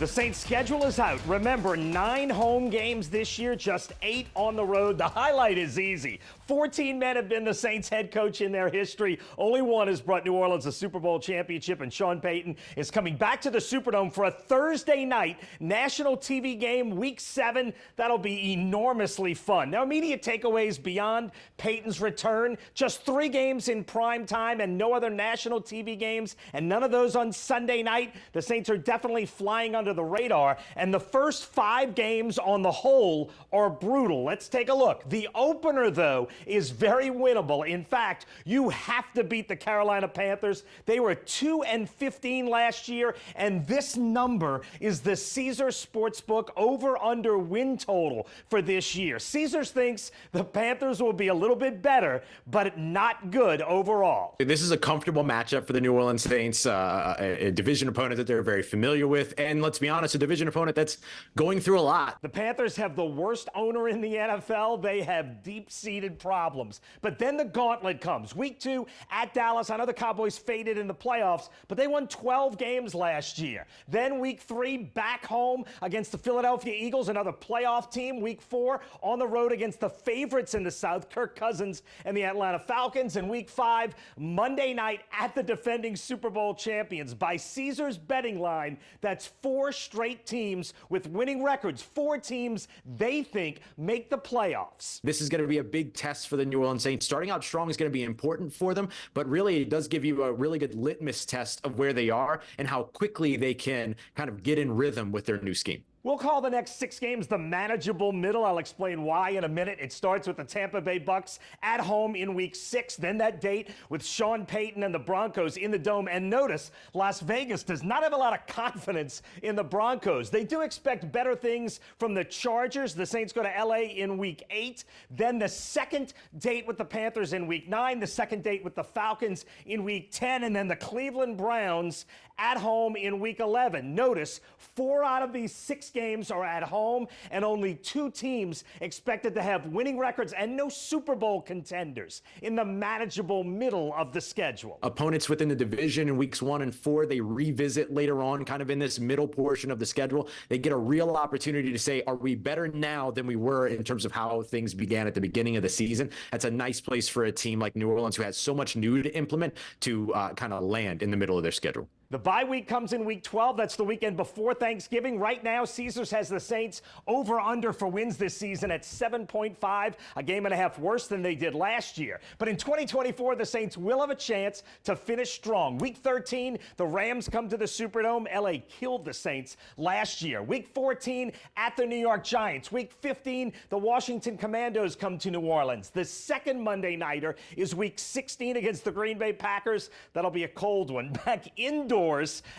The Saints' schedule is out. Remember, 9 home games this year, just 8 on the road. The highlight is easy. 14 men have been the Saints' head coach in their history. Only one has brought New Orleans a Super Bowl championship, and Sean Payton is coming back to the Superdome for a Thursday night national TV game, Week 7. That'll be enormously fun. Now, immediate takeaways beyond Payton's return. Just 3 games in prime time and no other national TV games, and none of those on Sunday night. The Saints are definitely flying under the radar, and the first 5 games on the whole are brutal. Let's take a look. The opener, though, is very winnable. In fact, you have to beat the Carolina Panthers. They were 2-15 last year, and this number is the Caesars Sportsbook over-under win total for this year. Caesars thinks the Panthers will be a little bit better, but not good overall. This is a comfortable matchup for the New Orleans Saints, a division opponent that they're very familiar with, and let's be honest, a division opponent that's going through a lot. The Panthers have the worst owner in the NFL. They have deep-seated problems. But then the gauntlet comes. Week 2 at Dallas. I know the Cowboys faded in the playoffs, but they won 12 games last year. Then Week 3 back home against the Philadelphia Eagles, another playoff team. Week 4 on the road against the favorites in the South, Kirk Cousins and the Atlanta Falcons. And Week 5, Monday night at the defending Super Bowl champions. By Caesars betting line, that's 4 straight teams with winning records. 4 teams they think make the playoffs. This is going to be a big test for the New Orleans Saints. Starting out strong is going to be important for them, but really it does give you a really good litmus test of where they are and how quickly they can kind of get in rhythm with their new scheme. We'll call the next 6 games the manageable middle. I'll explain why in a minute. It starts with the Tampa Bay Bucks at home in Week 6. Then that date with Sean Payton and the Broncos in the Dome. And notice, Las Vegas does not have a lot of confidence in the Broncos. They do expect better things from the Chargers. The Saints go to L.A. in Week 8. Then the second date with the Panthers in Week 9. The second date with the Falcons in Week 10. And then the Cleveland Browns at home in Week 11. Notice, 4 out of these 6 games are at home, and only 2 teams expected to have winning records and no Super Bowl contenders in the manageable middle of the schedule. Opponents within the division in Weeks 1 and 4, they revisit later on, kind of in this middle portion of the schedule. They get a real opportunity to say, are we better now than we were in terms of how things began at the beginning of the season? That's a nice place for a team like New Orleans, who has so much new to implement, to kind of land in the middle of their schedule. The bye week comes in Week 12. That's the weekend before Thanksgiving. Right now, Caesars has the Saints over-under for wins this season at 7.5, a game and a half worse than they did last year. But in 2024, the Saints will have a chance to finish strong. Week 13, the Rams come to the Superdome. L.A. killed the Saints last year. Week 14, at the New York Giants. Week 15, the Washington Commandos come to New Orleans. The second Monday nighter is Week 16 against the Green Bay Packers. That'll be a cold one. Back indoors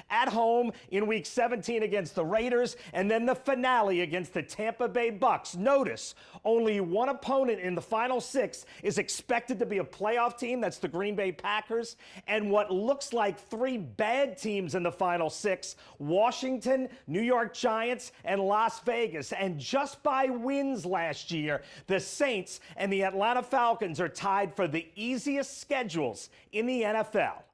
at home in Week 17 against the Raiders, and then the finale against the Tampa Bay Bucks. Notice, only one opponent in the final 6 is expected to be a playoff team. That's the Green Bay Packers. And what looks like 3 bad teams in the final 6, Washington, New York Giants, and Las Vegas. And just by wins last year, the Saints and the Atlanta Falcons are tied for the easiest schedules in the NFL.